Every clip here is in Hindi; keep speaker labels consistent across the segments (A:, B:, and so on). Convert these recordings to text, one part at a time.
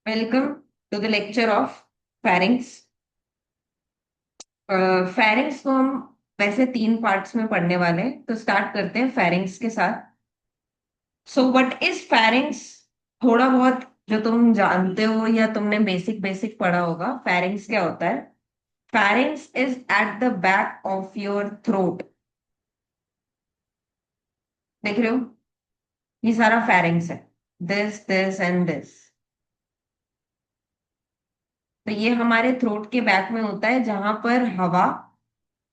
A: Welcome to the lecture of pharynx. Pharynx को हम वैसे तीन पार्ट्स में पढ़ने वाले हैं, तो स्टार्ट करते हैं फेरिंग्स के साथ। So what is pharynx? थोड़ा बहुत जो तुम जानते हो या तुमने बेसिक बेसिक पढ़ा होगा, फेरिंग्स क्या होता है। Pharynx is at the back of your throat. देख रहे हो, ये सारा फेरिंग्स है, दिस दिस एंड दिस। तो ये हमारे थ्रोट के बैक में होता है, जहां पर हवा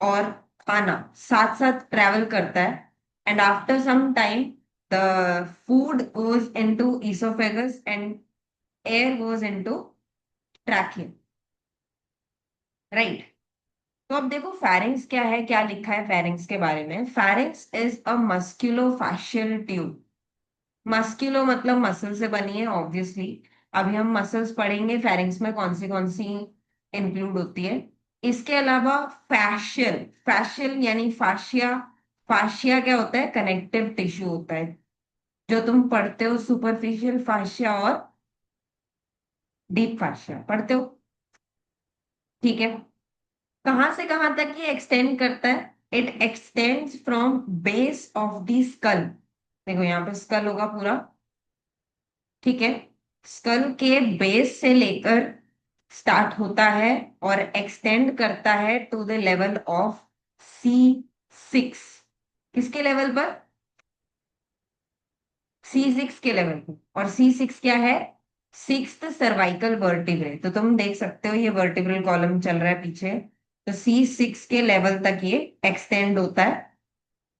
A: और खाना साथ साथ ट्रेवल करता है। And after some time the food goes into oesophagus and air goes into trachea. Right. तो अब देखो फेरिंग्स क्या है, क्या लिखा है फेरिंग्स के बारे में। Pharynx is a musculofascial tube. Musculo मतलब मसल से बनी है, ऑब्वियसली। अभी हम मसल्स पढ़ेंगे फेरिंग्स में कौन सी इंक्लूड होती है। इसके अलावा फैशियल, फैशियल यानी फाशिया। फाशिया क्या होता है? कनेक्टिव टिश्यू होता है। जो तुम पढ़ते हो सुपरफिशियल फाशिया और डीप फाशिया पढ़ते हो। ठीक है। कहां से कहां तक ये एक्सटेंड करता है? It extends from base of the school. देखो यहाँ पे स्कल होगा पूरा। ठीक है। स्कल के बेस से लेकर स्टार्ट होता है और एक्सटेंड करता है to the level of C6। किसके लेवल पर? C6 के लेवल पर। और C6 क्या है? Sixth cervical vertebrae. तो तुम देख सकते हो ये वर्टिब्रल कॉलम चल रहा है पीछे। तो C6 के लेवल तक ये एक्सटेंड होता है।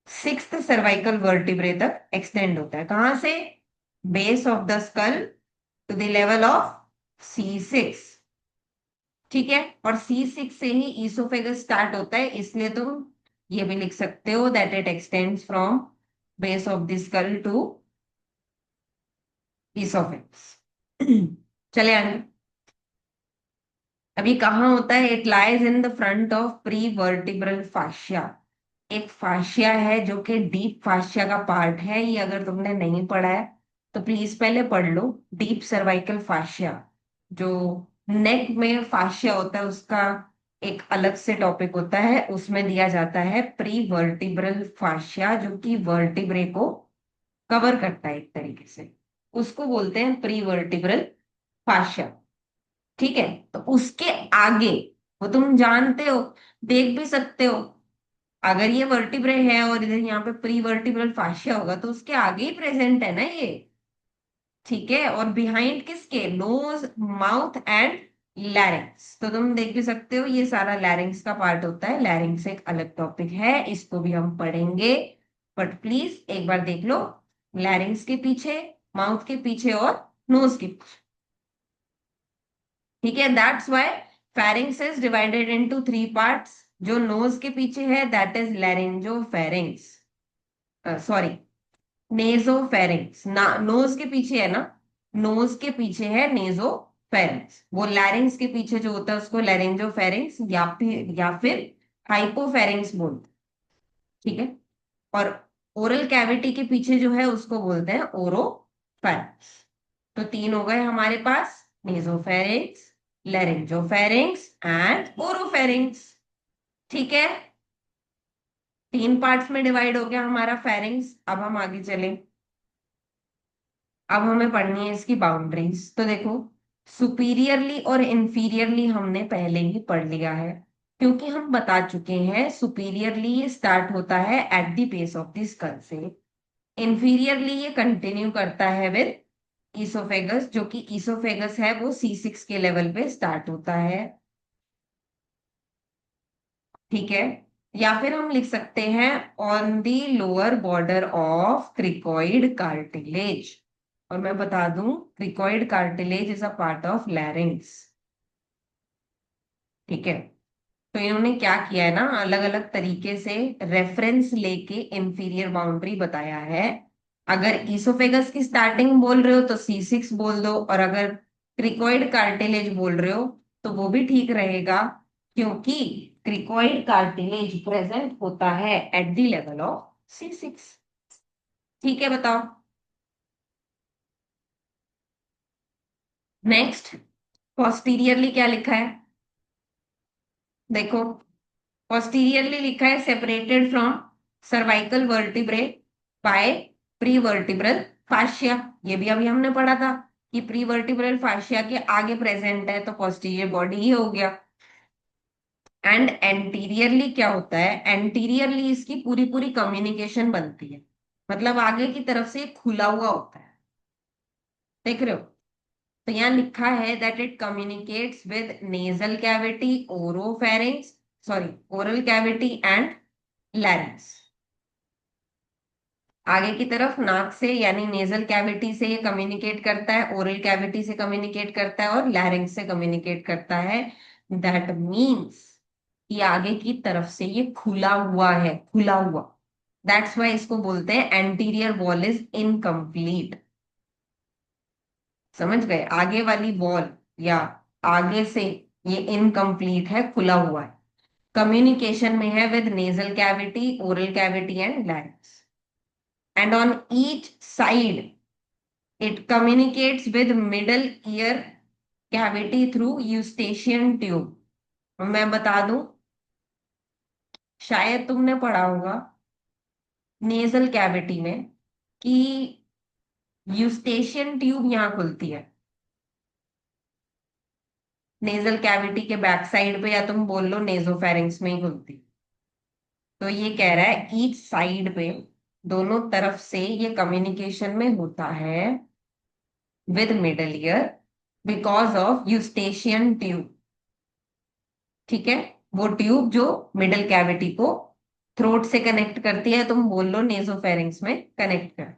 A: सिक्स्थ सर्वाइकल वर्टिब्रे तक एक्सटेंड होता है। कहां से? Base of the skull to the level of C6। ठीक है। और C6 से ही ईसोफेगस स्टार्ट होता है, इसलिए तुम ये भी लिख सकते हो that it extends from base of the skull to oesophagus. चले आगे। अभी कहाँ होता है? It lies in the front of prevertebral fascia. एक फाशिया है जो कि डीप फाशिया का पार्ट है। ये अगर तुमने नहीं पढ़ा है तो प्लीज पहले पढ़ लो। डीप सर्वाइकल फाशिया, जो नेक में फाशिया होता है, उसका एक अलग से टॉपिक होता है। उसमें दिया जाता है प्री वर्टिब्रल फाशिया, जो कि वर्टिब्रे को कवर करता है एक तरीके से। उसको बोलते हैं प्री वर्टिब्रल फाशिया। ठीक है। तो उसके आगे, वो तुम जानते हो, देख भी सकते हो। अगर ये वर्टिब्रे है और इधर यहाँ पे प्री वर्टिब्रल फाशिया होगा, तो उसके आगे ही प्रेजेंट है ना ये। ठीक है। और बिहाइंड किसके? Nose, mouth and larynx. तो तुम देख भी सकते हो ये सारा लैरिंग्स का पार्ट होता है। लैरिंग्स एक अलग टॉपिक है, इसको भी हम पढ़ेंगे। बट प्लीज एक बार देख लो। लैरिंग्स के पीछे, माउथ के पीछे और नोज के पीछे। ठीक है। That's why pharynx is divided into three parts. जो नोज के पीछे है that is laryngopharynx. Sorry, nasopharynx ना। नोज के पीछे है ना, नोज के पीछे है नेजो फेरिंग्स। वो लैरिंग्स के पीछे जो होता है उसको लैरिंजो फेरिंग्स या फिर हाइपोफेरिंग्स बोलते हैं। ठीक है। और ओरल कैविटी के पीछे जो है उसको बोलते हैं ओरोफेरिंग्स। तो तीन हो गए हमारे पास, नेजोफेरिंग्स, लेरिंजोफेरिंग्स एंड ओरोफेरिंग्स। ठीक है। तीन पार्ट्स में डिवाइड हो गया हमारा फेरिंग्स। अब हम आगे चलें। अब हमें पढ़नी है इसकी बाउंड्रीज। तो देखो, सुपीरियरली और इंफीरियरली हमने पहले ही पढ़ लिया है, क्योंकि हम बता चुके हैं सुपीरियरली ये स्टार्ट होता है at the base of the school से। इंफीरियरली ये कंटिन्यू करता है विद ईसोफेगस, जो कि ईसोफेगस है वो C6 के लेवल पे स्टार्ट होता है। ठीक है। या फिर हम लिख सकते हैं on the lower border of cricoid cartilage. और मैं बता दूं, cricoid cartilage is a part of लैरिंग्स। ठीक है। तो इन्होंने क्या किया है ना, अलग अलग तरीके से रेफरेंस लेके इंफीरियर बाउंड्री बताया है। अगर ईसोफेगस की स्टार्टिंग बोल रहे हो तो C6 बोल दो, और अगर क्रिकॉइड कार्टिलेज बोल रहे हो तो वो भी ठीक रहेगा, क्योंकि क्रिकॉइड कार्टिलेज प्रेजेंट होता है at the level of C6। ठीक है, बताओ। नेक्स्ट, पोस्टीरियरली क्या लिखा है, देखो पोस्टीरियरली लिखा है separated from cervical vertebrae by prevertebral fascia. ये भी अभी हमने पढ़ा था कि प्री वर्टिब्रल फाशिया के आगे प्रेजेंट है तो पोस्टीरियर बॉडी ही हो गया। एंड एंटीरियरली क्या होता है, एंटीरियरली इसकी पूरी पूरी कम्युनिकेशन बनती है, मतलब आगे की तरफ से खुला हुआ होता है, देख रहे हो। तो यहाँ लिखा है that it communicates with nasal cavity, oropharynx, sorry oral cavity and larynx. आगे की तरफ नाक से यानी नेजल कैविटी से ये कम्युनिकेट करता है, ओरल कैविटी से कम्युनिकेट करता है और लैरिंक्स से कम्युनिकेट करता है। दैट मीन्स ये आगे की तरफ से ये खुला हुआ है, खुला हुआ। दैट्स वाई इसको बोलते हैं एंटीरियर वॉल इज इनकम्प्लीट। समझ गए, आगे वाली वॉल या आगे से ये इनकम्प्लीट है, खुला हुआ है, कम्युनिकेशन में है with nasal cavity, oral cavity and larynx. And on each side it communicates with middle ear cavity through Eustachian tube. मैं बता दूं, शायद तुमने पढ़ा होगा नेजल कैविटी में कि यूस्टेशियन ट्यूब यहाँ खुलती है, नेजल कैविटी के बैक साइड पे, या तुम बोल लो नेजोफेरिंक्स में ही खुलती। तो ये कह रहा है ईच साइड पे, दोनों तरफ से ये कम्युनिकेशन में होता है with middle ear because of Eustachian tube. ठीक है, वो ट्यूब जो मिडल कैविटी को थ्रोट से कनेक्ट करती है, तुम बोल लो नेजोफेरिंक्स में कनेक्ट कर।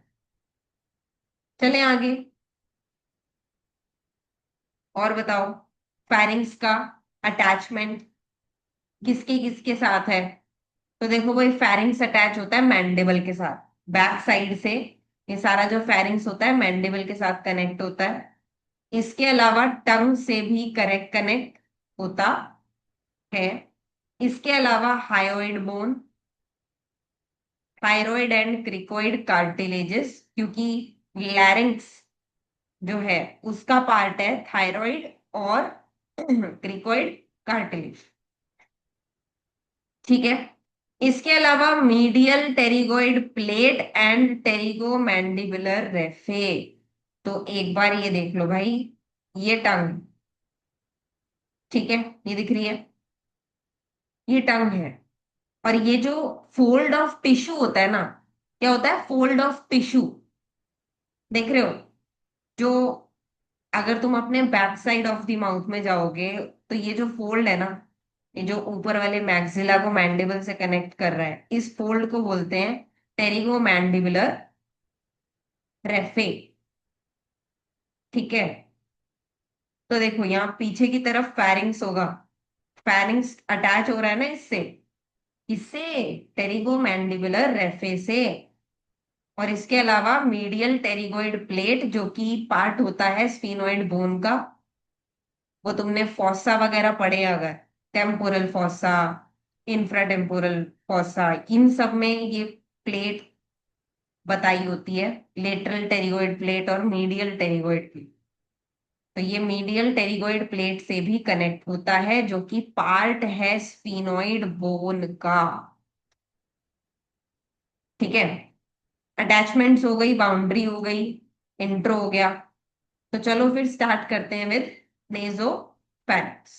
A: चले आगे और बताओ, फेरिंग्स का अटैचमेंट किसके किसके साथ है। तो देखो भाई, फेरिंग्स अटैच होता है मैंडिबल के साथ, बैक साइड से ये सारा जो फेरिंग्स होता है मैंडिबल के साथ कनेक्ट होता है। इसके अलावा टंग से भी करेक्ट कनेक्ट होता है। इसके अलावा hyoid bone, thyroid and cricoid cartilages, क्योंकि लैरिंक्स जो है उसका पार्ट है थायरॉइड और क्रिकोइड कार्टिलेज। ठीक है, इसके अलावा medial pterygoid plate and pterygomandibular raphe. तो एक बार ये देख लो भाई, ये टंग, ठीक है, ये दिख रही है, ये टंग है। और ये जो फोल्ड ऑफ टिश्यू होता है ना, क्या होता है फोल्ड ऑफ टिश्यू, देख रहे हो, जो अगर तुम अपने back side of the mouth में जाओगे तो ये जो फोल्ड है ना, ये जो ऊपर वाले मैक्सिला को मैंडिबल से कनेक्ट कर रहा है, इस फोल्ड को बोलते हैं टेरिगो मैंडिबुलर रेफे। ठीक है, तो देखो यहाँ पीछे की तरफ फेरिंग्स होगा, फेरिंग्स अटैच हो रहा है ना इससे, इससे टेरिगो मैंडिबुलर रेफे से। और इसके अलावा मीडियल टेरिगोइड प्लेट जो कि पार्ट होता है स्फीनोइड बोन का, वो तुमने फॉसा वगैरह पढ़े अगर, temporal fossa, infratemporal fossa, इन सब में ये प्लेट बताई होती है, लेटरल टेरिगोइड प्लेट और मीडियल टेरिगोइड प्लेट। तो ये मीडियल टेरिगोइड प्लेट से भी कनेक्ट होता है जो कि पार्ट है स्फीनोइड बोन का। ठीक है, अटैचमेंट्स हो गई, बाउंड्री हो गई, इंट्रो हो गया। तो चलो फिर स्टार्ट करते हैं विद नेजोफेरिंक्स।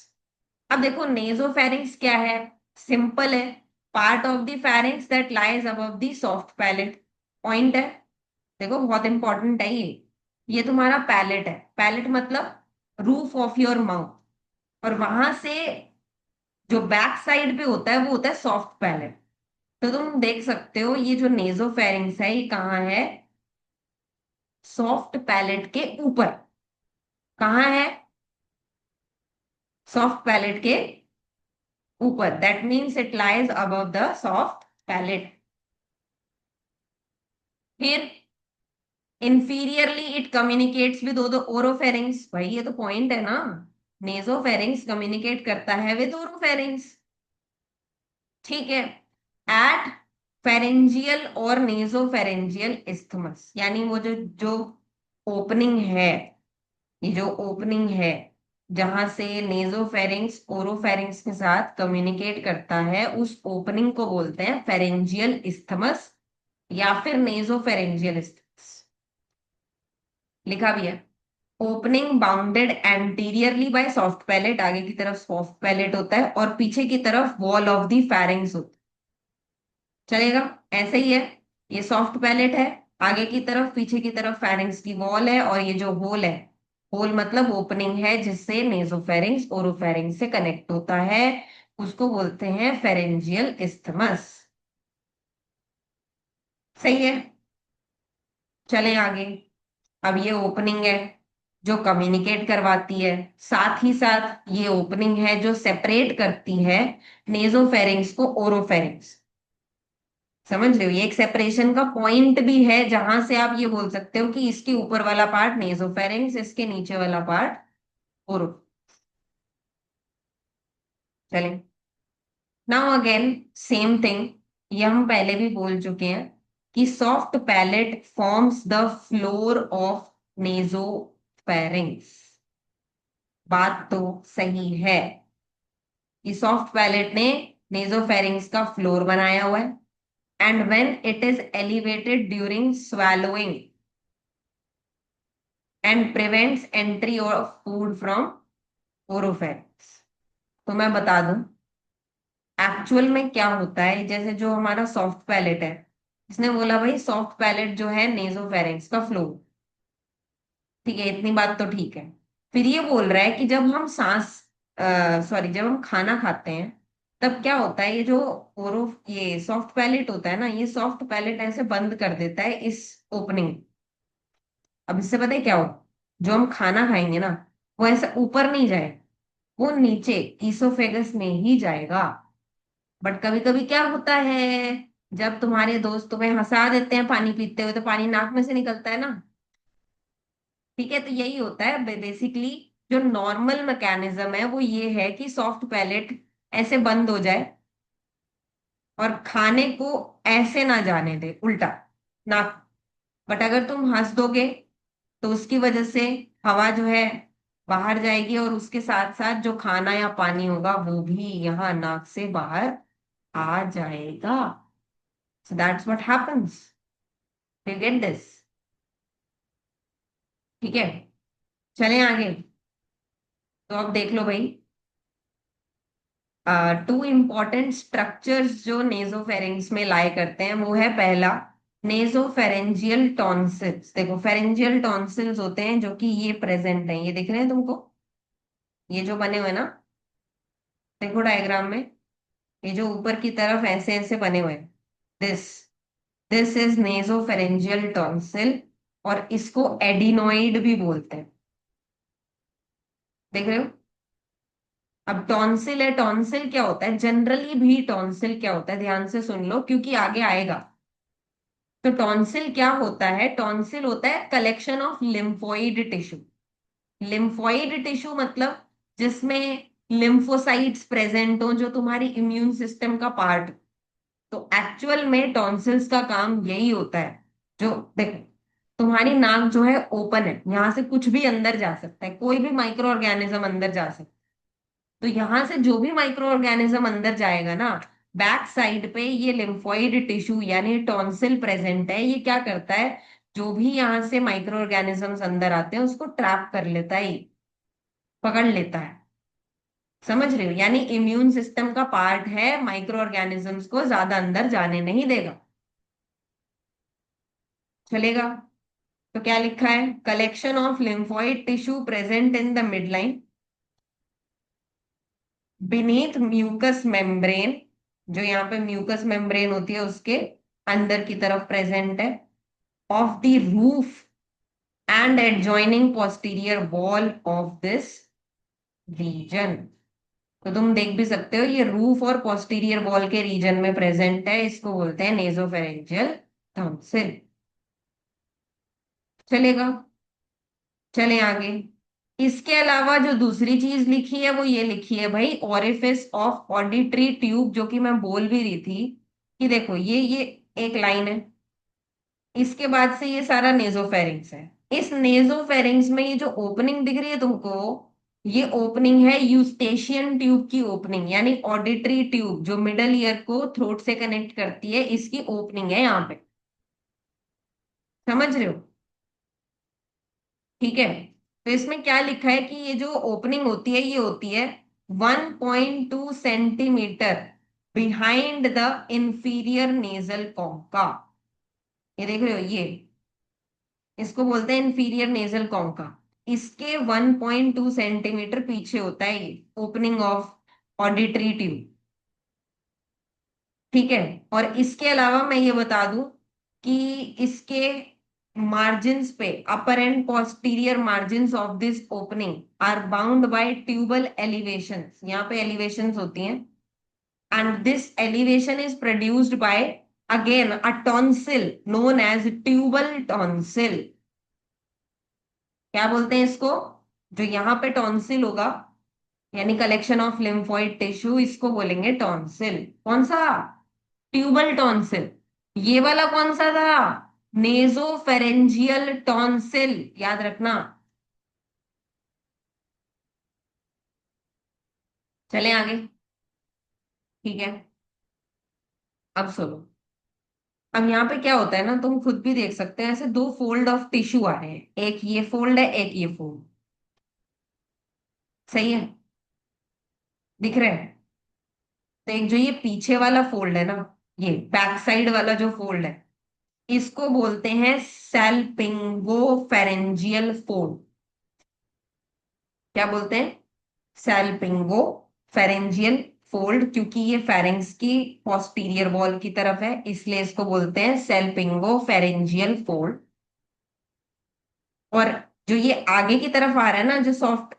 A: अब देखो नेजोफेरिंक्स क्या है, सिंपल है, part of the pharynx that lies above the soft palette. Point है, देखो बहुत इंपॉर्टेंट है ये तुम्हारा पैलेट है, पैलेट मतलब रूफ ऑफ योर माउथ, और वहां से जो बैक साइड पे होता है वो होता है सॉफ्ट पैलेट। तो तुम देख सकते हो ये जो नेजोफेरिंक्स है ये कहाँ है, सॉफ्ट पैलेट के ऊपर। कहाँ है, सॉफ्ट पैलेट के ऊपर, that means it lies above the soft palate. फिर inferiorly it communicates with oropharynx, भाई ये तो पॉइंट है ना, नेजोफेरिंग्स कम्युनिकेट करता है विद ओरोफेरिंग्स। ठीक है, एट फेरेंजियल और नेजोफेरेंजियल इस्थमस, यानी वो जो जो ओपनिंग है ये जो ओपनिंग है जहां से नेजोफेरिंक्स ओरोफेरिंक्स के साथ कम्युनिकेट करता है, उस ओपनिंग को बोलते हैं फेरेंजियल इस्थमस या फिर नेजोफेरेंजियल इस्थमस। लिखा भी है। Opening bounded anteriorly by soft palate, आगे की तरफ सॉफ्ट पैलेट होता है और पीछे की तरफ वॉल ऑफ द फेरिंग्स होता है। चलेगा? ऐसे ही है। ये सॉफ्ट पैलेट है, आगे की तरफ पीछे की तरफ फेरिंग्स की वॉल है, और ये जो होल है, होल मतलब ओपनिंग है जिससे नेजोफेरिंग्स ओरोफेरिंग्स से कनेक्ट होता है, उसको बोलते हैं फेरेंजियल इस्थमस। सही है। चलें आगे। अब ये ओपनिंग है जो कम्युनिकेट करवाती है, साथ ही साथ ये ओपनिंग है जो सेपरेट करती है नेजोफेरिंग्स को ओरोफेरिंग्स। समझ रहे हो? ये एक सेपरेशन का पॉइंट भी है जहां से आप ये बोल सकते हो कि इसके ऊपर वाला पार्ट नेजोफेरिंग्स, इसके नीचे वाला पार्ट ओरो। चलें। नाउ अगेन सेम थिंग, ये हम पहले भी बोल चुके हैं कि soft palate forms the floor of nasopharynx. बात तो सही है कि सॉफ्ट पैलेट ने नेजोफेरिंग्स का फ्लोर बनाया हुआ है, and when it is elevated during swallowing and prevents entry of food from oropharynx. तो मैं बता दूं एक्चुअल में क्या होता है। जैसे जो हमारा सॉफ्ट पैलेट है, इसने बोला भाई सॉफ्ट पैलेट जो है नेजोफेरिंग्स का फ्लोर, ठीक है, इतनी बात तो ठीक है। फिर ये बोल रहा है कि जब हम सांस सॉरी जब हम खाना खाते हैं, तब क्या होता है, ये जो ओरो ये सॉफ्ट पैलेट होता है ना, ये सॉफ्ट पैलेट ऐसे बंद कर देता है इस ओपनिंग। अब इससे पता है क्या हो, जो हम खाना खाएंगे ना, वो ऐसे ऊपर नहीं जाए, वो नीचे ईसोफेगस में ही जाएगा। बट कभी कभी क्या होता है, जब तुम्हारे दोस्त तुम्हें हंसा देते हैं पानी पीते हुए, तो पानी नाक में से निकलता है ना। ठीक है, तो यही होता है बेसिकली। जो नॉर्मल मैकेनिज्म है वो ये है कि सॉफ्ट पैलेट ऐसे बंद हो जाए और खाने को ऐसे ना जाने दे उल्टा नाक। बट अगर तुम हंस दोगे तो उसकी वजह से हवा जो है बाहर जाएगी, और उसके साथ साथ जो खाना या पानी होगा वो भी यहाँ नाक से बाहर आ जाएगा। So that's what happens. You get this? ठीक है। चलें आगे। तो अब देख लो भाई, टू इंपॉर्टेंट स्ट्रक्चर्स जो नेजोफेरिंग्स में लाई करते हैं, वो है पहला नेजोफेरेंजियल टॉन्सिल्स। देखो फेरेंजियल टॉन्सिल्स होते हैं जो कि ये प्रेजेंट है, ये दिख रहे हैं तुमको, ये जो बने हुए हैं ना, देखो डायग्राम में, ये जो ऊपर की तरफ ऐसे ऐसे बने हुए हैं, this this is nasopharyngeal tonsil, और इसको एडिनोइड भी बोलते हैं। देख रहे हो? अब टॉन्सिल है, टॉन्सिल क्या होता है जनरली भी, टॉन्सिल क्या होता है ध्यान से सुन लो क्योंकि आगे आएगा। तो टॉन्सिल क्या होता है, टॉन्सिल होता है collection of lymphoid tissue. Lymphoid tissue मतलब जिसमें लिम्फोसाइट्स प्रेजेंट हो, जो तुम्हारी इम्यून सिस्टम का पार्ट। तो एक्चुअल में टॉन्सिल्स का काम यही होता है। जो देखो, तुम्हारी नाक जो है ओपन है, यहां से कुछ भी अंदर जा सकता है, कोई भी माइक्रो ऑर्गेनिज्म अंदर जा सकता है। तो यहां से जो भी माइक्रो ऑर्गेनिज्म अंदर जाएगा ना, बैक साइड पे ये लिम्फोइड टिश्यू यानी टॉन्सिल प्रेजेंट है, ये क्या करता है, जो भी यहां से माइक्रो ऑर्गेनिजम्स अंदर आते हैं उसको ट्रैप कर लेता है, पकड़ लेता है। समझ रहे हो? यानी इम्यून सिस्टम का पार्ट है, माइक्रो ऑर्गेनिजम्स को ज्यादा अंदर जाने नहीं देगा। चलेगा? तो क्या लिखा है, collection of lymphoid tissue present in the mid line beneath mucous membrane, जो यहाँ पे म्यूकस मेम्ब्रेन होती है उसके अंदर की तरफ प्रेजेंट है, of the roof and adjoining posterior wall of this region. तो तुम देख भी सकते हो, ये रूफ और पोस्टीरियर वॉल के रीजन में प्रेजेंट है, इसको बोलते हैं नेजोफेरेंजियल टॉन्सिल। चलेगा? चले आगे। इसके अलावा जो दूसरी चीज लिखी है वो ये लिखी है भाई, ओरिफिस ऑफ ऑडिटरी ट्यूब, जो कि मैं बोल भी रही थी कि देखो ये एक लाइन है, इसके बाद से ये सारा नेजोफेरिंग्स है, इस नेजोफेरिंग्स में ये जो ओपनिंग दिख रही है तुमको, ये ओपनिंग है यूस्टेशियन ट्यूब की ओपनिंग, यानी ऑडिटरी ट्यूब जो मिडल ईयर को थ्रोट से कनेक्ट करती है, इसकी ओपनिंग है यहाँ पे। समझ रहे हो? ठीक है। तो इसमें क्या लिखा है कि ये जो ओपनिंग होती है ये होती है 1.2 centimetre behind the inferior nasal concha. ये देख रहे हो, ये इसको बोलते हैं इंफीरियर नेजल कॉन्का। इसके 1.2 सेंटीमीटर पीछे होता है ये ओपनिंग ऑफ ऑडिटरी ट्यूब। ठीक है। और इसके अलावा मैं ये बता दूं कि इसके मार्जिन्स पे, upper and posterior margins of this opening are bound by tubal elevations. यहाँ पे एलिवेशंस होती हैं, and this elevation is produced by again a tonsil known as tubal tonsil. क्या बोलते हैं इसको? जो यहाँ पे टॉन्सिल होगा, यानी कलेक्शन ऑफ लिम्फोइड टिश्यू, इसको बोलेंगे टॉन्सिल। कौन सा? Tubal tonsil. ये वाला कौन सा था? नेजोफेरेंजियल टॉन्सिल, याद रखना। चले आगे। ठीक है। अब सुनो। अब यहाँ पे क्या होता है ना, तुम खुद भी देख सकते हैं, ऐसे दो फोल्ड ऑफ टिश्यू आ रहे हैं, एक ये फोल्ड है, एक ये फोल्ड। सही है? दिख रहे हैं? तो एक जो ये पीछे वाला फोल्ड है ना, ये बैक साइड वाला जो फोल्ड है, इसको बोलते हैं सैल्पिंगो फेरेंजियल फोल्ड। क्या बोलते हैं? सैल्पिंगो फेरेंजियल फोल्ड। क्योंकि ये फेरेंक्स की पोस्टीरियर वॉल की तरफ है, इसलिए इसको बोलते हैं सैल्पिंगो फेरेंजियल फोल्ड। और जो ये आगे की तरफ आ रहा है ना, जो सॉफ्ट,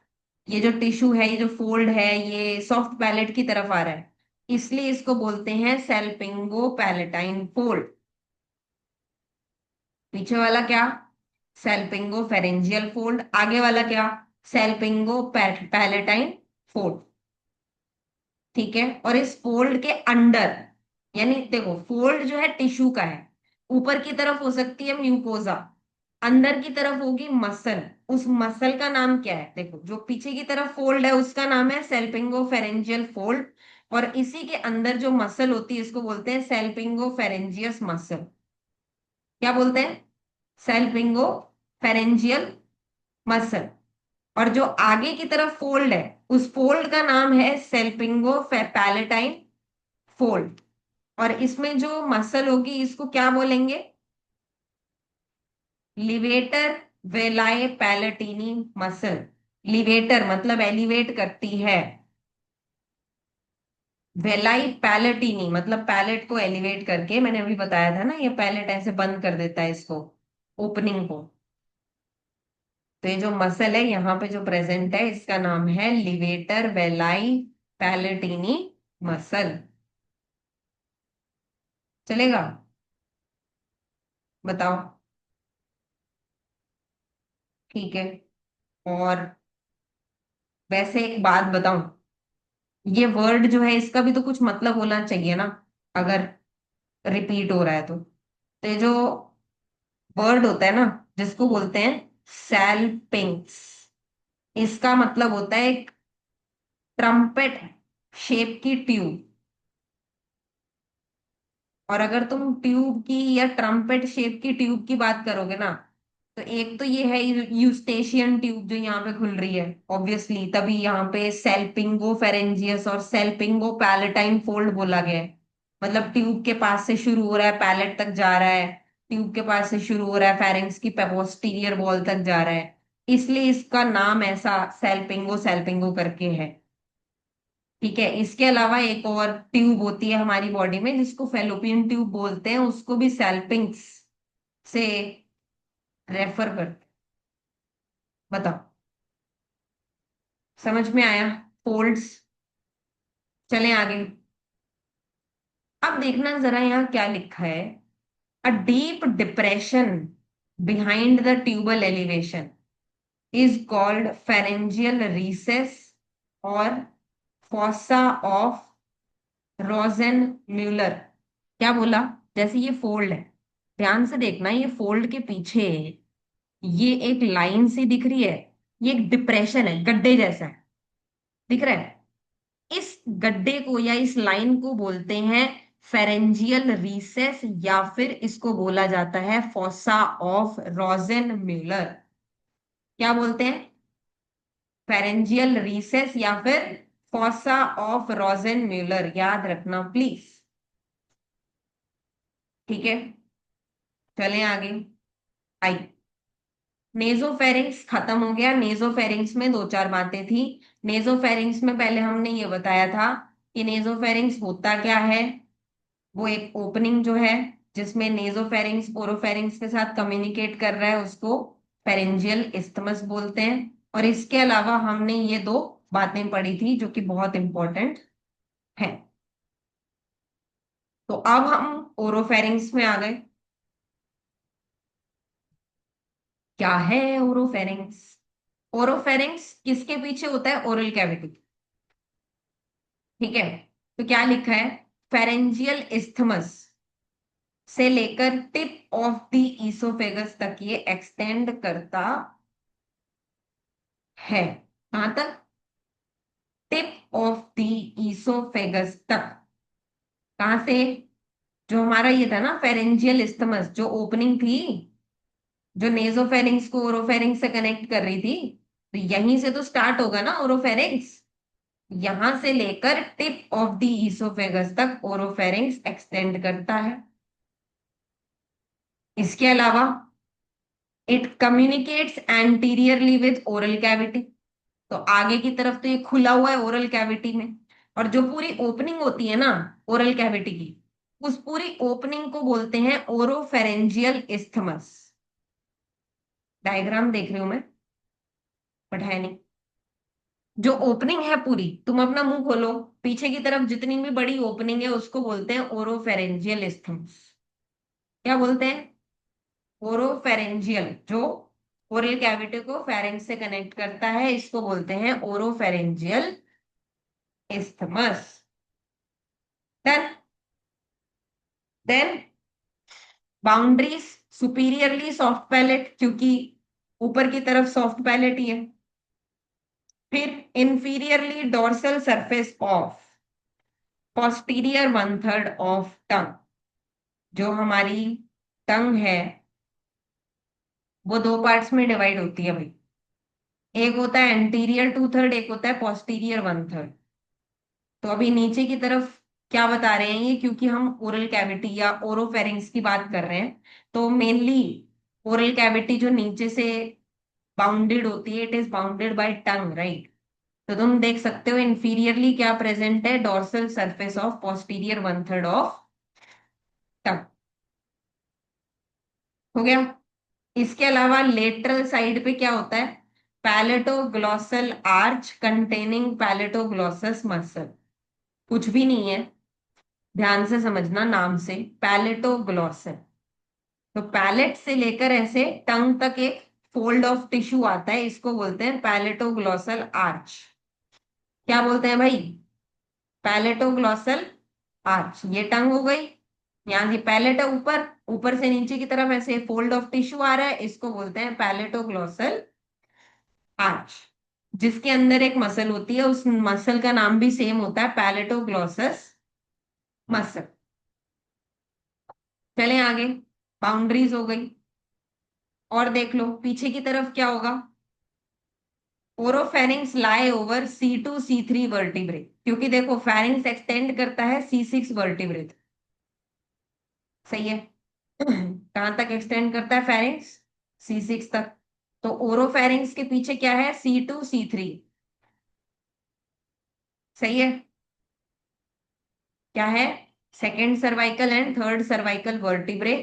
A: ये जो टिश्यू है, ये जो फोल्ड है, ये सॉफ्ट पैलेट की तरफ आ रहा है, इसलिए इसको बोलते हैं सैल्पिंगो पैलेटाइन फोल्ड। पीछे वाला क्या? सैल्पिंगो फेरेंजियल फोल्ड। आगे वाला क्या? सैल्पिंगो पैलेटाइन फोल्ड। ठीक है। और इस फोल्ड के अंडर, यानी देखो फोल्ड जो है टिश्यू का है, ऊपर की तरफ हो सकती है म्यूकोजा, अंदर की तरफ होगी मसल। उस मसल का नाम क्या है? देखो, जो पीछे की तरफ फोल्ड है उसका नाम है सेल्पिंगो फेरेंजियल फोल्ड, और इसी के अंदर जो मसल होती है इसको बोलते हैं सेल्पिंगो फेरेंजियस मसल। क्या बोलते हैं? सेल्पिंगो फेरेंजियल मसल। और जो आगे की तरफ फोल्ड है, उस फोल्ड का नाम है सेल्पिंगो पैलेटाइन फोल्ड। और इसमें जो मसल होगी इसको क्या बोलेंगे? Levator veli palatini muscle. Levator मतलब एलिवेट करती है, वेलाई पैलेटिनी मतलब पैलेट को एलिवेट करके, मैंने अभी बताया था ना, ये पैलेट ऐसे बंद कर देता है इसको, ओपनिंग को। तो ये जो मसल है यहाँ पे जो प्रेजेंट है, इसका नाम है लिवेटर वेलाई पैलेटिनी मसल। चलेगा? बताओ। ठीक है। और वैसे एक बात बताऊं, ये वर्ड जो है इसका भी तो कुछ मतलब होना चाहिए ना, अगर रिपीट हो रहा है तो ये जो वर्ड होता है ना, जिसको बोलते हैं सैलपिंग्स, इसका मतलब होता है एक ट्रम्पेट शेप की ट्यूब। और अगर तुम ट्यूब की या ट्रम्पेट शेप की ट्यूब की बात करोगे ना, तो एक तो ये है यूस्टेशियन ट्यूब जो यहाँ पे खुल रही है, ऑब्वियसली तभी यहाँ पे सेल्पिंगो फेरेंजियस और सेल्पिंगो पैलेटाइन फोल्ड बोला गया है। मतलब ट्यूब के पास से शुरू हो रहा है, पैलेट तक जा रहा है, ट्यूब के पास से शुरू हो रहा है, फेरेंक्स की पोस्टीरियर वॉल तक जा रहा है, इसलिए इसका नाम ऐसा सेल्पिंगो सेल्पिंगो करके है। ठीक है। इसके अलावा एक और ट्यूब होती है हमारी बॉडी में जिसको फेलोपियन ट्यूब बोलते हैं, उसको भी सेल्पिंग्स से रेफर कर। बताओ, समझ में आया? फोल्ड्स। चलें आगे। अब देखना जरा यहाँ क्या लिखा है। A deep depression behind the tubal elevation is called pharyngeal recess और फॉसा ऑफ रोजेन म्यूलर। क्या बोला? जैसे ये फोल्ड है, ध्यान से देखना, ये फोल्ड के पीछे है, ये एक लाइन सी दिख रही है, ये एक डिप्रेशन है, गड्ढे जैसा है, दिख रहा है। इस गड्ढे को या इस लाइन को बोलते हैं फेरेंजियल रीसेस, या फिर इसको बोला जाता है फॉसा ऑफ रोजेन म्यूलर। क्या बोलते हैं? फेरेंजियल रीसेस या फिर फॉसा ऑफ रोजेन म्यूलर, याद रखना प्लीज। ठीक है, चलें आगे। आई, नेजोफेरिंक्स खत्म हो गया। नेजोफेरिंक्स में दो चार बातें थी। नेजोफेरिंक्स में पहले हमने ये बताया था कि नेजोफेरिंक्स होता क्या है। वो एक ओपनिंग जो है जिसमें नेजोफेरिंक्स ओरोफेरिंक्स के साथ कम्युनिकेट कर रहा है, उसको फेरेंजियल इस्थमस बोलते हैं। और इसके अलावा हमने ये दो बातें पढ़ी थी जो कि बहुत इंपॉर्टेंट है। तो अब हम ओरोफेरिंक्स में आ गए। क्या है ओरोफेरिंक्स? ओरोफेरिंक्स किसके पीछे होता है? Oral cavity. ठीक है, तो क्या लिखा है? फेरेंजियल इस्थमस से लेकर टिप ऑफ द ईसोफेगस तक ये एक्सटेंड करता है। कहां तक? टिप ऑफ द ईसोफेगस तक। कहां से? जो हमारा ये था ना फेरेंजियल इस्थमस, जो ओपनिंग थी, जो नेजोफेरिंक्स को ओरोफेरिंक्स से कनेक्ट कर रही थी, तो यहीं से तो स्टार्ट होगा ना ओरोफेरिंक्स। यहां से लेकर टिप ऑफ द ईसोफेगस तक ओरोफेरिंक्स एक्सटेंड करता है। इसके अलावा it communicates anteriorly with oral cavity. तो आगे की तरफ तो ये खुला हुआ है ओरल कैविटी में, और जो पूरी ओपनिंग होती है ना ओरल कैविटी की, उस पूरी ओपनिंग को बोलते हैं ओरोफेरेंजियल इस्थमस। डायग्राम देख रही हूं मैं, बट है नहीं। जो ओपनिंग है पूरी, तुम अपना मुंह खोलो, पीछे की तरफ जितनी भी बड़ी ओपनिंग है उसको बोलते हैं ओरोफेरेंजियल इस्थमस। क्या बोलते हैं? ओरोफेरेंजियल। जो ओरल कैविटी को फेरेंज से कनेक्ट करता है, इसको बोलते हैं oropharyngeal isthmus। then then boundaries, superiorly soft palate, क्योंकि ऊपर की तरफ सॉफ्ट पैलेट ही है। फिर inferiorly dorsal surface of posterior one third of tongue. जो हमारी टंग है वो दो पार्ट्स में डिवाइड होती है भाई। एक होता है एंटीरियर टू थर्ड, एक होता है पोस्टीरियर वन थर्ड। तो अभी नीचे की तरफ क्या बता रहे हैं ये, क्योंकि हम ओरल कैविटी या ओरोफेरिंक्स की बात कर रहे हैं, तो मेनली ओरल कैविटी जो नीचे से बाउंडेड होती है, it is bounded by tongue, right. तो तुम देख सकते हो इंफीरियरली क्या प्रेजेंट है, dorsal surface of posterior one third of tongue. हो गया। इसके अलावा लेटरल साइड पे क्या होता है? पैलेटोग्लॉसल आर्च कंटेनिंग पैलेटोग्लॉसस मसल। कुछ भी नहीं है, ध्यान से समझना नाम से, पैलेटोग्लॉसल। तो पैलेट से लेकर ऐसे टंग तक एक फोल्ड ऑफ टिश्यू आता है, इसको बोलते हैं पैलेटोग्लॉसल आर्च। क्या बोलते हैं भाई? पैलेटोग्लॉसल आर्च। ये टंग हो गई, यहाँ की पैलेट है ऊपर, ऊपर से नीचे की तरफ ऐसे फोल्ड ऑफ टिश्यू आ रहा है, इसको बोलते हैं पैलेटोग्लॉसल आर्च। जिसके अंदर एक मसल होती है, उस मसल का नाम भी सेम होता है, पैलेटोग्लॉसस मसल। चलें आगे। बाउंड्रीज हो गई। और देख लो पीछे की तरफ क्या होगा? ओरोफेरिंक्स लाई ओवर C2 C3 वर्टिब्रे, क्योंकि देखो फेरिंक्स एक्सटेंड करता है C6 वर्टिब्रे। सही है। कहां तक एक्सटेंड करता है फेरिंक्स? C6 तक। तो ओरोफेरिंक्स के पीछे क्या है? C2 C3। सही है। क्या है? Second cervical and third cervical vertebrae.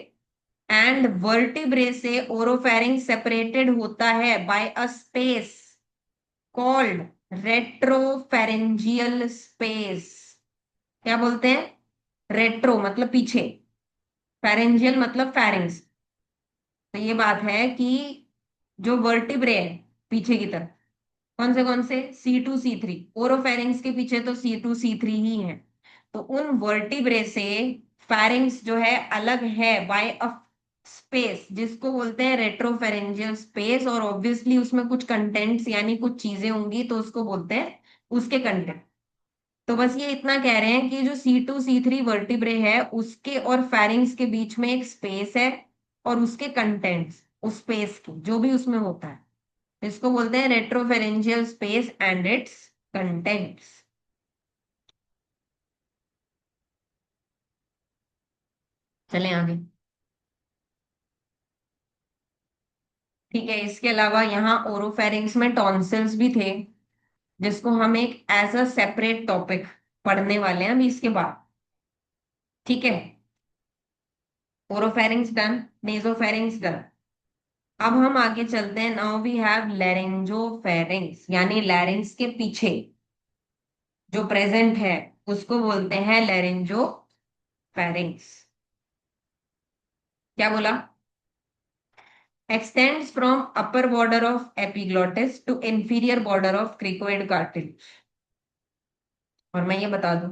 A: And vertebrae से ओरोफेरिंक्स सेपरेटेड होता है by a space called retropharyngeal space. क्या बोलते हैं? रेट्रो मतलब पीछे, फेरेंजियल मतलब फेरिंग्स। तो ये बात है कि जो वर्टिब्रे है पीछे की तरफ, कौन से? C2 C3। ओरोफेरिंग्स के पीछे तो C2 C3 ही है। तो उन वर्टिब्रे से फेरिंग्स जो है अलग है बाय अ स्पेस जिसको बोलते हैं रेट्रोफेरेंजियल स्पेस, और ऑब्वियसली उसमें कुछ कंटेंट्स यानी कुछ चीजें होंगी तो उसको बोलते हैं उसके कंटेंट। तो बस ये इतना कह रहे हैं कि जो C2 C3 वर्टिब्रे है उसके और फेरिंग्स के बीच में एक स्पेस है, और उसके कंटेंट्स उस स्पेस की जो भी उसमें होता है, इसको बोलते हैं रेट्रोफेरेंजियल स्पेस एंड इट्स कंटेंट्स। चलें आगे। ठीक है, इसके अलावा यहाँ ओरोफेरिंग्स में टॉन्सिल्स भी थे, जिसको हम एक एज अ सेपरेट टॉपिक पढ़ने वाले हैं अभी इसके बाद। ठीक है, ओरोफेरिंग्स डन, नेजोफेरिंग्स डन। अब हम आगे चलते हैं। नाउ वी हैव लैरिंजोफेरिंग्स, यानी लैरिंग्स के पीछे जो प्रेजेंट है उसको बोलते हैं लैरिंजोफेरिंग्स। क्या बोला? Extends from upper border of epiglottis to inferior border of cricoid cartilage. और मैं ये बता दूं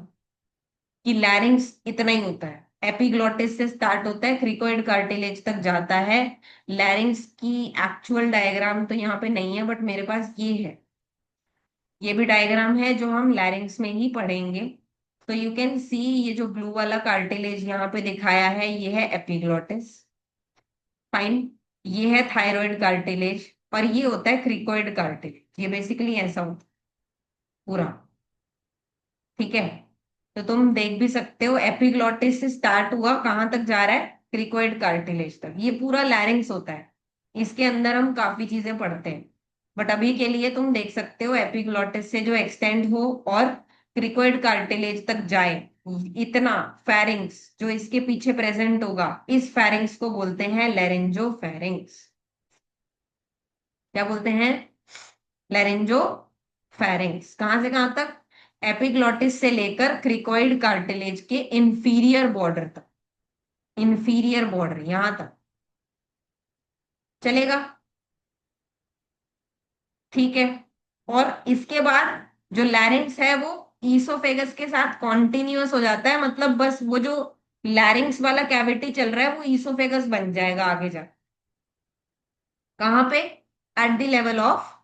A: कि लैरिंग्स इतना ही होता है, एपिग्लोटिस से स्टार्ट होता है, क्रिकोइड कार्टिलेज तक जाता है। लैरिंग्स की एक्चुअल डायग्राम तो यहाँ पे नहीं है, बट मेरे पास ये है। ये भी डायग्राम है जो हम लैरिंग्स में ही पढ़ेंगे। तो यू कैन सी, ये जो ब्लू वाला कार्टिलेज यहाँ पे दिखाया है ये है एपिग्लोटिस। फाइन। ये है थायराइड कार्टिलेज, और ये होता है क्रिकोइड कार्टिलेज। ये बेसिकली ऐसा होता है पूरा। ठीक है, तो तुम देख भी सकते हो एपिग्लोटिस से स्टार्ट हुआ, कहाँ तक जा रहा है? क्रिकोइड कार्टिलेज तक। ये पूरा लैरिंग्स होता है, इसके अंदर हम काफी चीजें पढ़ते हैं। बट अभी के लिए तुम देख सकते हो एपिग्लोटिस से जो एक्सटेंड हो और क्रिकोइड कार्टिलेज तक जाए, इतना फेरिंग्स जो इसके पीछे प्रेजेंट होगा, इस फेरिंग्स को बोलते हैं लैरिंजो फेरिंग्स। क्या बोलते हैं? लैरिंजो फेरिंग्स। कहां से कहां तक? एपिग्लोटिस से लेकर क्रिकोइड कार्टिलेज के इंफीरियर बॉर्डर तक। इंफीरियर बॉर्डर यहां तक चलेगा। ठीक है, और इसके बाद जो लैरिंग्स है वो ईसोफेगस के साथ कॉन्टिन्यूअस हो जाता है, मतलब बस वो जो लैरिंग्स वाला कैविटी चल रहा है वो ईसोफेगस बन जाएगा आगे जा। कहां पे? At the level of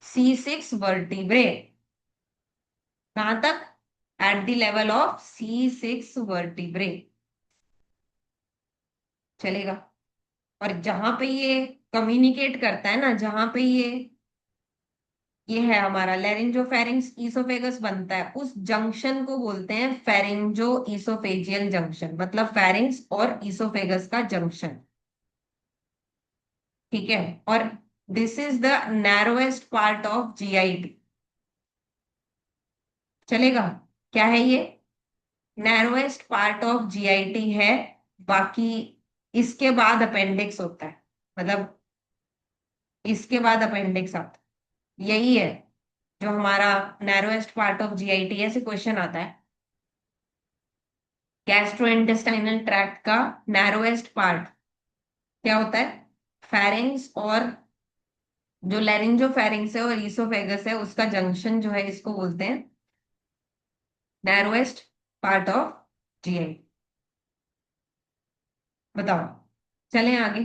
A: C6 vertebrae. कहां तक? At the level of C6 vertebrae चलेगा। और जहां पे ये कम्युनिकेट करता है ना, जहां पे ये है हमारा लेरिंजो फेरिंग्स ईसोफेगस बनता है, उस जंक्शन को बोलते हैं फेरिंजो ईसोफेजियल जंक्शन, मतलब फेरिंग्स और ईसोफेगस का जंक्शन। ठीक है, और this is the narrowest part of GIT। चलेगा? क्या है ये? नैरोएस्ट पार्ट ऑफ GIT है। बाकी इसके बाद अपेंडिक्स होता है, मतलब इसके बाद अपेंडिक्स आता है। यही है जो हमारा नैरोएस्ट पार्ट ऑफ GIT है। ऐसे क्वेश्चन आता है, गैस्ट्रोइंटेस्टाइनल ट्रैक्ट का नैरोएस्ट पार्ट क्या होता है? फेरिंग्स, और जो लैरिंजो फेरिंग्स है और ईसोफेगस है उसका जंक्शन जो है इसको बोलते हैं नैरोएस्ट पार्ट ऑफ GI। बताओ, चलें आगे।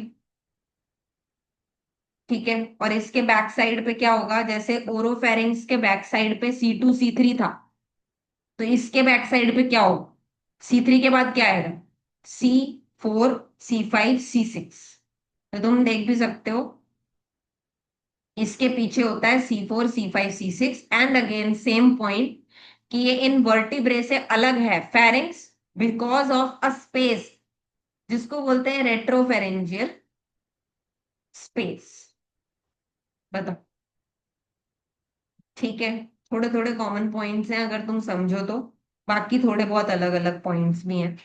A: ठीक है, और इसके बैक साइड पे क्या होगा? जैसे ओरोफेरिंग्स के बैक साइड पे C2 C3 था, तो इसके बैक साइड पे क्या होगा? C3 के बाद क्या आएगा? C4 C5 C6। तो तुम देख भी सकते हो, इसके पीछे होता है C4 C5 C6, and again same point कि ये इन वर्टिब्रे से अलग है, pharynx, because of a space जिसको बोलते हैं रेट्रोफेरेंजियल स्पेस। बताओ। ठीक है, थोड़े थोड़े कॉमन पॉइंट्स हैं अगर तुम समझो तो, बाकी थोड़े बहुत अलग अलग पॉइंट्स भी हैं।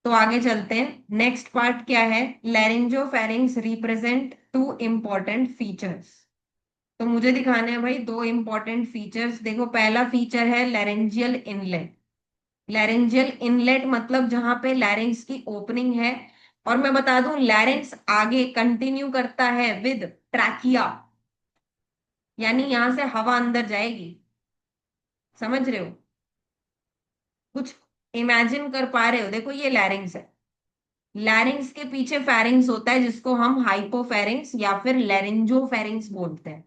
A: तो आगे चलते हैं। नेक्स्ट पार्ट क्या है? लैरिंजोफेरिंग्स रिप्रेजेंट टू इंपॉर्टेंट फीचर्स। तो मुझे दिखाने हैं भाई दो इंपॉर्टेंट फीचर्स। देखो, पहला फीचर है लैरेंजियल इनलेट। लैरेंजियल इनलेट मतलब जहां पे लैरिंग्स की ओपनिंग है, और मैं बता दूं लैरिंग्स आगे कंटिन्यू करता है विद ट्रैकिया, यानी यहां से हवा अंदर जाएगी। समझ रहे हो? कुछ इमेजिन कर पा रहे हो? देखो ये लैरिंग्स है, लैरिंग्स के पीछे फेरिंग्स होता है जिसको हम हाइपोफेरिंग्स या फिर लेरिंजोफेरिंग्स बोलते हैं।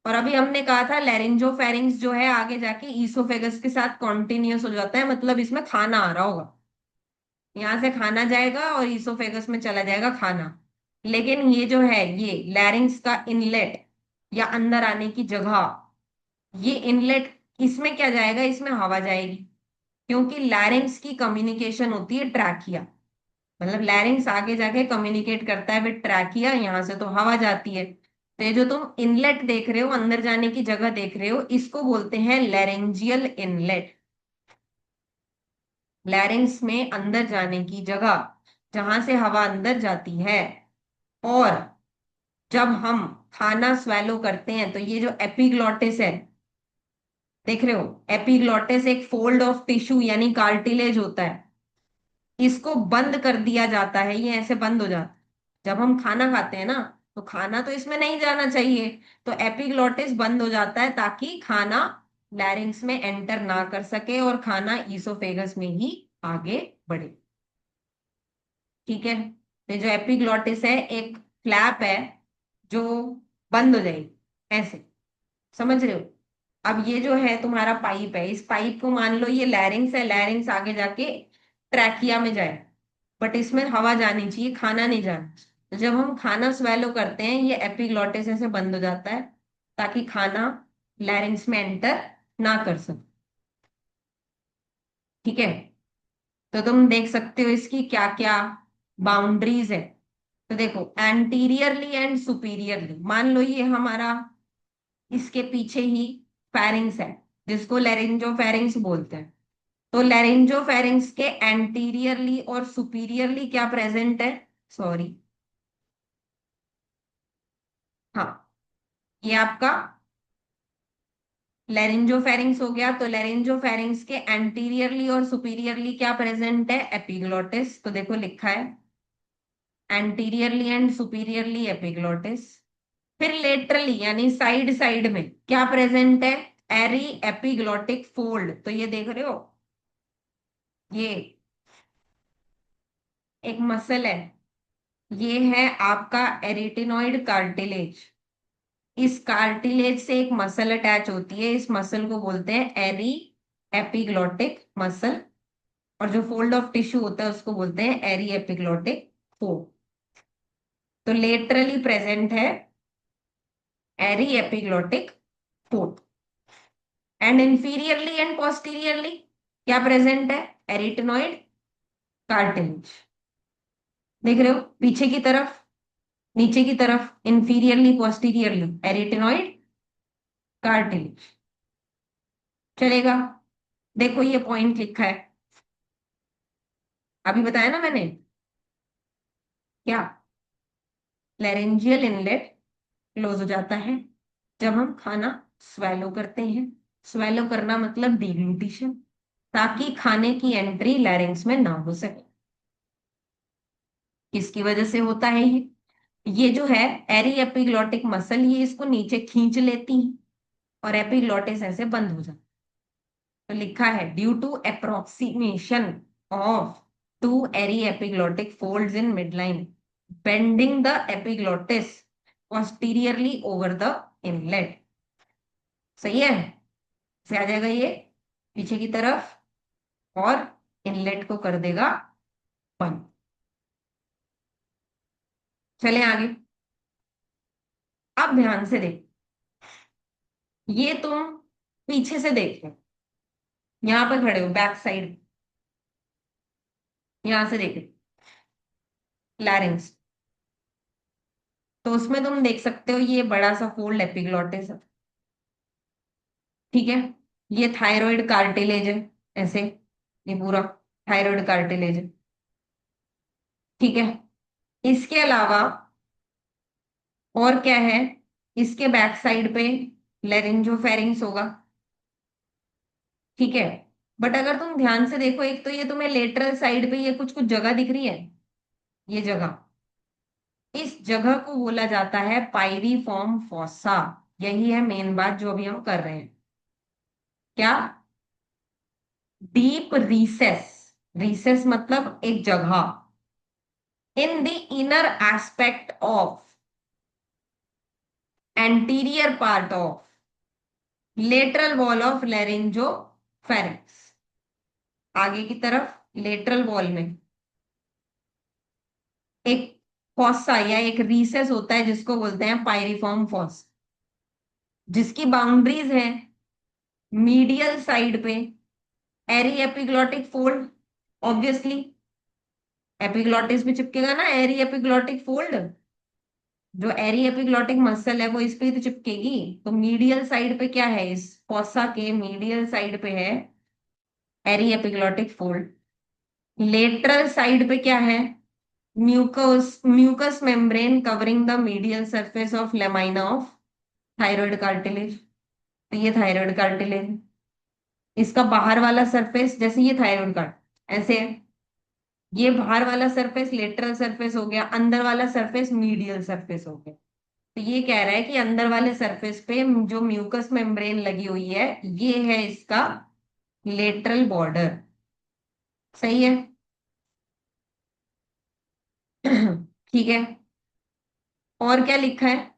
A: और अभी हमने कहा था लेरिंजोफेरिंग्स जो है आगे जाके ईसोफेगस के साथ कॉन्टिन्यूस हो जाता है, मतलब इसमें खाना आ रहा होगा, यहां से खाना जाएगा और ईसोफेगस में चला जाएगा खाना। लेकिन ये जो है ये लैरिंग्स का इनलेट या अंदर आने की जगह, ये इनलेट, इसमें क्या जाएगा, इसमें हवा जाएगी। क्योंकि लैरिंग्स की कम्युनिकेशन होती है ट्रैकिया, मतलब लैरिंग्स आगे जाके कम्युनिकेट करता है विद ट्रैकिया, यहां से तो हवा जाती है। तो ये जो तुम इनलेट देख रहे हो, अंदर जाने की जगह देख रहे हो, इसको बोलते हैं लैरेंजियल इनलेट। लैरिंग्स में अंदर जाने की जगह जहां से हवा अंदर जाती है। और जब हम खाना स्वेलो करते हैं तो ये जो एपिग्लॉटिस है, देख रहे हो, एपिग्लॉटिस एक फोल्ड ऑफ टिश्यू यानी कार्टिलेज होता है, इसको बंद कर दिया जाता है, ये ऐसे बंद हो जाता है। जब हम खाना खाते हैं ना, तो खाना तो इसमें नहीं जाना चाहिए, तो एपिग्लॉटिस बंद हो जाता है ताकि खाना लैरिंग्स में एंटर ना कर सके और खाना ईसोफेगस में ही आगे बढ़े। ठीक है, तो जो एपिग्लॉटिस है एक फ्लैप है जो बंद हो जाएगी ऐसे, समझ रहे हो। अब ये जो है तुम्हारा पाइप है, इस पाइप को मान लो ये लैरिंग्स है, लैरिंग्स आगे जाके ट्रैकिया में जाए, बट इसमें हवा जानी चाहिए, खाना नहीं जाना चाहिए। तो जब हम खाना स्वेलो करते हैं ये एपिग्लॉटिस ऐसे बंद हो जाता है ताकि खाना लैरिंग्स में एंटर ना कर सके। ठीक है, तो तुम देख सकते हो इसकी क्या क्या बाउंड्रीज है। तो देखो, एंटीरियरली एंड सुपीरियरली, मान लो ये हमारा इसके पीछे ही फेरिंग्स है जिसको लेरिंजोफेरिंग्स बोलते हैं। तो लेरिंजोफेरिंग्स के एंटीरियरली और सुपीरियरली क्या प्रेजेंट है, सॉरी, हाँ, ये आपका लेरिंजोफेरिंग्स हो गया। तो लेरिंजोफेरिंग्स के एंटीरियरली और सुपीरियरली क्या प्रेजेंट है, एपिग्लॉटिस। तो देखो लिखा है एंटीरियरली एंड सुपीरियरली एपिग्लॉटिस। फिर लेटरली यानी साइड साइड में क्या प्रेजेंट है, एरी एपिग्लॉटिक फोल्ड। तो ये देख रहे हो, ये एक मसल है, ये है आपका एरिटिनॉइड कार्टिलेज। इस कार्टिलेज से एक मसल अटैच होती है, इस मसल को बोलते हैं एरी एपिग्लॉटिक मसल। और जो फोल्ड ऑफ टिश्यू होता है उसको बोलते हैं एरी एपिग्लॉटिक फोल्ड। तो लेटरली प्रेजेंट है aryepiglottic fold, and inferiorly and posteriorly क्या प्रेजेंट है, एरिटिनॉइड कार्टिलेज। देख रहे हो, पीछे की तरफ, नीचे की तरफ, इंफीरियरली पोस्टीरियरली एरिटिनॉइड कार्टिलेज। चलेगा, देखो ये पॉइंट लिखा है, अभी बताया ना मैंने क्या, लेरेंजियल इनलेट क्लोज हो जाता है जब हम खाना स्वेलो करते हैं। स्वेलो करना मतलब डिग्लूटिशन, ताकि खाने की एंट्री लैरिंग्स में ना हो सके। किसकी वजह से होता है ये जो है एरी एपिग्लॉटिक मसल, ये इसको नीचे खींच लेती है और एपिग्लॉटिस ऐसे बंद हो जाता है। तो लिखा है due to approximation of two aryepiglottic folds in midline, bending the epiglottis posteriorly over the inlet. सही है, से आ जाएगा ये पीछे की तरफ और इनलेट को कर देगा बंद। चले आगे, अब ध्यान से देख, ये तुम पीछे से देख लो, यहां पर खड़े हो बैक साइड, यहां से देख लैरिंग्स, तो उसमें तुम देख सकते हो ये बड़ा सा फोल्ड एपिग्लॉटिस है। ठीक है, ये थायराइड कार्टिलेज है ऐसे, ये पूरा थायराइड कार्टिलेज है। ठीक है, इसके अलावा और क्या है, इसके बैक साइड पे लेरिंजोफेरिंग्स होगा। ठीक है, बट अगर तुम ध्यान से देखो, एक तो ये तुम्हें लेटरल साइड पे ये कुछ कुछ जगह दिख रही है, ये जगह, इस जगह को बोला जाता है पाइरिफॉर्म फॉसा। यही है मेन बात जो अभी हम कर रहे हैं, क्या, डीप रीसेस। रीसेस मतलब एक जगह, in the inner aspect of anterior part of lateral wall of laryngopharynx. आगे की तरफ लेटरल वॉल में एक फॉसा या एक रीसेस होता है जिसको बोलते हैं पायरिफॉर्म फॉस, जिसकी बाउंड्रीज है मीडियल साइड पे एरी एपिग्लॉटिक फोल्ड, ऑब्वियसली एपिग्लॉटिस भी चिपकेगा ना, एरी एपिग्लॉटिक फोल्ड, जो एरी एपिग्लॉटिक मसल है वो इस पे ही तो चिपकेगी। तो मीडियल साइड पे क्या है, इस फॉसा के मीडियल साइड पे है aryepiglottic fold. Lateral side पे क्या है, mucous membrane covering the medial surface of lamina of thyroid cartilage. तो ये थायराइड कार्टिलेज, इसका बाहर वाला सरफेस जैसे ये थायराइड कार्ट ऐसे है, ये बाहर वाला सरफेस लेटरल सरफेस हो गया, अंदर वाला सरफेस मीडियल सरफेस हो गया। तो ये कह रहा है कि अंदर वाले सरफेस पे जो म्यूकस मेम्ब्रेन लगी हुई है, ये है इसका लेटरल बॉर्डर। सही है। ठीक है। और क्या लिखा है,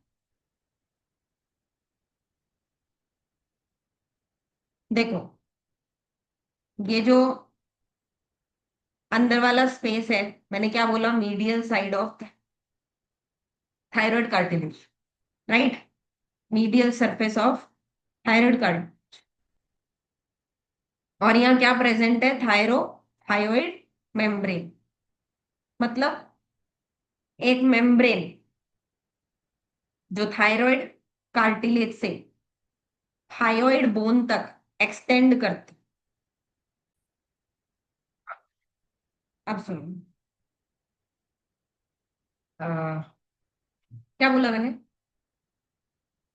A: देखो ये जो अंदर वाला स्पेस है, मैंने क्या बोला, medial side of thyroid cartilage, right, medial surface of thyroid cartilage. और यहाँ क्या प्रेजेंट है, थायरॉइड मेम्ब्रेन, मतलब एक मेम्ब्रेन जो थायराइड कार्टिलेज से थायराइड बोन तक एक्सटेंड करती। अब सुनो, क्या बोला मैंने,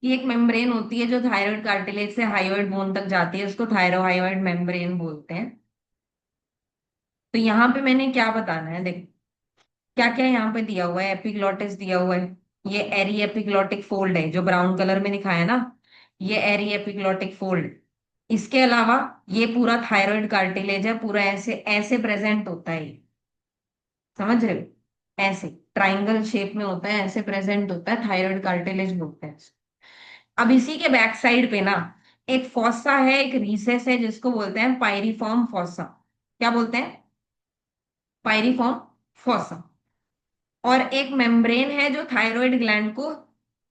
A: कि एक मेम्ब्रेन होती है जो थायराइड कार्टिलेज से हाइयोइड बोन तक जाती है, उसको थायरोहाइयोइड मेम्ब्रेन बोलते हैं। तो यहाँ पे मैंने क्या बताना है, देख क्या क्या यहाँ पे दिया हुआ है, एपिग्लॉटिस दिया हुआ है, ये एरी एपिग्लॉटिक फोल्ड है जो ब्राउन कलर में दिखाया ना, ये एरी एपिग्लॉटिक फोल्ड। इसके अलावा ये पूरा थायराइड कार्टिलेज है, पूरा ऐसे ऐसे प्रेजेंट होता है ये, समझ रहे हो, ऐसे ट्राइंगल शेप में होता है, ऐसे प्रेजेंट होता है, थायराइड कार्टिलेज बोलते हैं। अब इसी के बैक साइड पे ना एक फॉसा है, एक रीसेस है जिसको बोलते हैं पायरिफॉर्म फॉसा। क्या बोलते हैं, पायरिफॉर्म फॉसा। और एक मेम्ब्रेन है जो थायराइड ग्लैंड को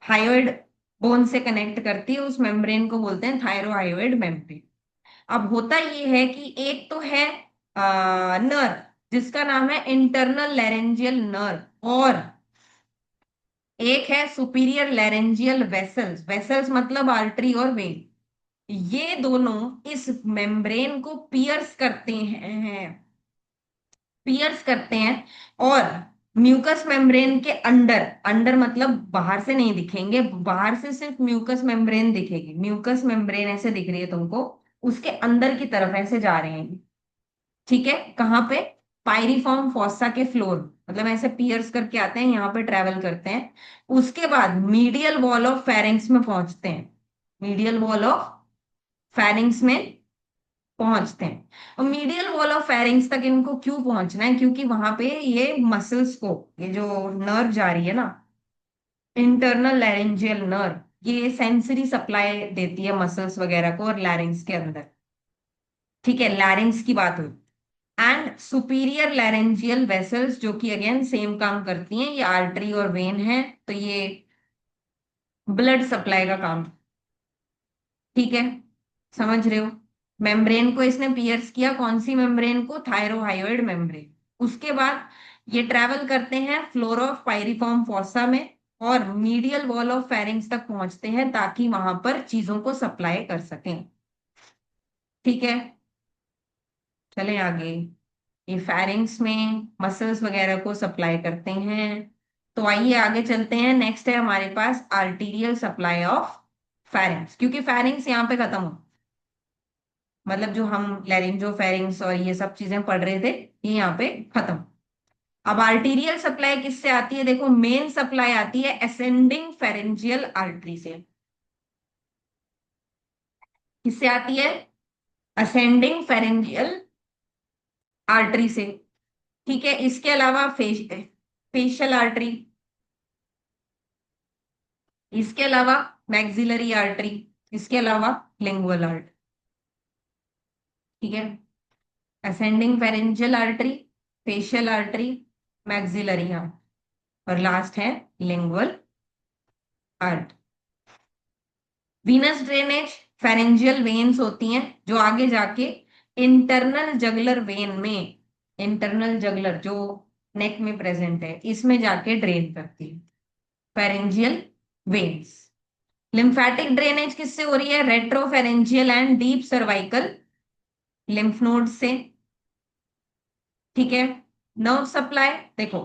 A: हाइयोइड बोन से कनेक्ट करती है, उस मेम्ब्रेन को बोलते हैं थायरोहाइयोइड मेम्ब्रेन। अब होता ये है कि एक तो है नर्व जिसका नाम है इंटरनल लैरेंजियल नर्व, और एक है सुपीरियर लैरेंजियल वेसल्स, वेसल्स मतलब आर्टरी और वेन। ये दोनों इस मेम्ब्रेन को पियर्स करते हैं, पियर्स करते हैं। और म्यूकस मेम्ब्रेन के अंडर, अंडर मतलब बाहर से नहीं दिखेंगे, बाहर से सिर्फ म्यूकस मेम्ब्रेन दिखेगी, म्यूकस मेम्ब्रेन ऐसे दिख रही है तुमको, उसके अंदर की तरफ ऐसे जा रहे हैं। ठीक है, कहाँ पे, पायरिफॉर्म फॉसा के फ्लोर, मतलब ऐसे पियर्स करके आते हैं, यहाँ पे ट्रेवल करते हैं। उसके बाद मीडियल वॉल ऑफ फेरिंग्स में पहुंचते हैं, मीडियल वॉल ऑफ फेरिंग्स में पहुंचते हैं। और मीडियल वॉल ऑफ फेरिंग्स तक इनको क्यों पहुंचना है, क्योंकि वहां पे ये मसल्स को, ये जो नर्व जा रही है ना, इंटरनल लैरेंजियल नर्व, ये सेंसरी सप्लाई देती है मसल्स वगैरह को और लैरिंग्स के अंदर। ठीक है, लैरिंग्स की बात हुई। एंड सुपीरियर लैरेंजियल वेसल्स जो कि अगेन सेम काम करती हैं, ये आर्टरी और वेन है, तो ये ब्लड सप्लाई का काम। ठीक है, समझ रहे हो। मेम्ब्रेन को इसने पियर्स किया, कौन सी मेम्ब्रेन को, थायरोहाइयोइड मेम्ब्रेन। उसके बाद ये ट्रेवल करते हैं फ्लोर ऑफ पायरिफॉर्म फॉसा में, और मीडियल वॉल ऑफ फेरिंग्स तक पहुंचते हैं ताकि वहां पर चीजों को सप्लाई कर सकें। ठीक है, चलें आगे। ये फेरिंग्स में मसल्स वगैरह को सप्लाई करते हैं। तो आइए आगे चलते हैं, नेक्स्ट है हमारे पास आर्टीरियल सप्लाई ऑफ फेरिंग्स, क्योंकि फेरिंग्स यहाँ पे खत्म हो, मतलब जो हम लैरिंजो फेरिंग्स और ये सब चीजें पढ़ रहे थे, ये यहाँ पे खत्म। अब आर्टीरियल सप्लाई किससे आती है, देखो मेन सप्लाई आती है असेंडिंग फेरेंजियल आर्टरी से। किससे आती है, असेंडिंग फेरेंजियल आर्टरी से। ठीक है, इसके अलावा फेस फेशियल आर्टरी। इसके अलावा मैक्सिलरी आर्टरी। इसके अलावा लिंगुअल आर्ट। ठीक है। Ascending pharyngeal artery, facial artery, maxillary art, और लास्ट है lingual art. Venus drainage pharyngeal veins होती हैं जो आगे जाके इंटरनल जगलर वेन में, इंटरनल जगलर जो नेक में प्रेजेंट है, इसमें जाके ड्रेन करती है, फेरेंजियल वेन्स। लिम्फेटिक ड्रेनेज किससे हो रही है? Retropharyngeal and deep cervical lymph node से। ठीक है। नर्व सप्लाई देखो,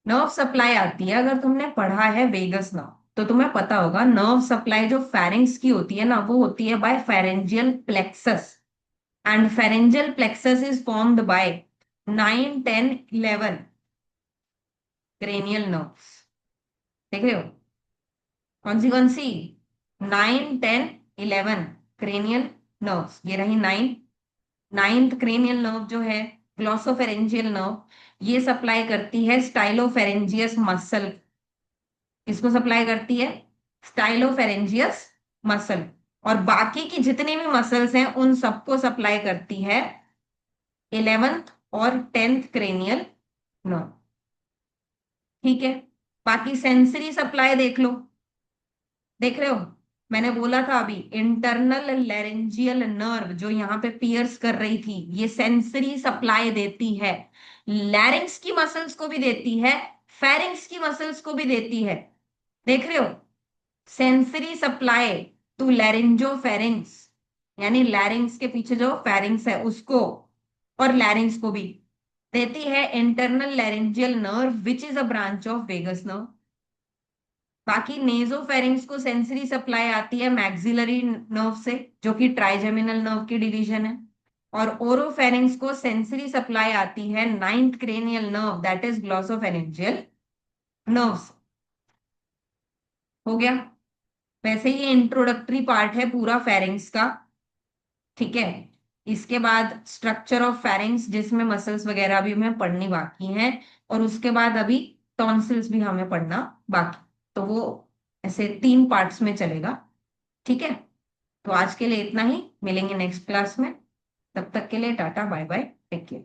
A: नर्व सप्लाई आती है, अगर तुमने पढ़ा है वेगस नर्व तो तुम्हें पता होगा नर्व सप्लाई जो फेरिंग्स की होती है ना, वो होती है by pharyngeal plexus, and pharyngeal plexus is formed by 9, 10, 11 cranial nerves. देख रहे हो? कौन सी? 9, 10, 11 क्रेनियल नर्व्स। ये रही 9। नाइन्थ क्रेनियल नर्व जो है, ग्लॉसोफेरेंजियल नर्व, ये सप्लाई करती है स्टाइलोफेरेंजियस मसल। इसको सप्लाई करती है स्टाइलोफेरेंजियस मसल। और बाकी की जितनी भी मसल्स हैं उन सबको सप्लाई करती है 11th और 10th क्रेनियल नर्व। ठीक है। बाकी सेंसरी सप्लाई देख लो। देख रहे हो? मैंने बोला था अभी, इंटरनल लैरेंजियल नर्व जो यहाँ पे पियर्स कर रही थी, ये सेंसरी सप्लाई देती है। लैरिंग्स की मसल्स को भी देती है, फेरिंग्स की मसल्स को भी देती है। देख रहे हो? सेंसरी सप्लाई टू लैरिंजोफेरिंग्स, यानी लैरिंग्स के पीछे जो फेरिंग्स है उसको, और लैरिंग्स को भी देती है internal laryngeal nerve which is a branch of vagus nerve. बाकी नेजोफेरिंग्स को सेंसरी सप्लाई आती है मैक्सिलरी नर्व से, जो कि ट्राइजेमिनल नर्व की डिवीजन है। और ओरोफेरिंग्स को सेंसरी सप्लाई आती है ninth cranial nerve, that is glossopharyngeal nerves. हो गया? वैसे ये इंट्रोडक्टरी पार्ट है पूरा फेरिंग्स का। ठीक है। इसके बाद स्ट्रक्चर ऑफ फेरिंग्स, जिसमें मसल्स वगैरह भी हमें पढ़नी बाकी हैं, और उसके बाद अभी टॉन्सिल्स भी हमें पढ़ना बाकी। तो वो ऐसे 3 पार्ट्स में चलेगा। ठीक है। तो आज के लिए इतना ही, मिलेंगे नेक्स्ट क्लास में। तब तक के लिए tata bye bye, take care.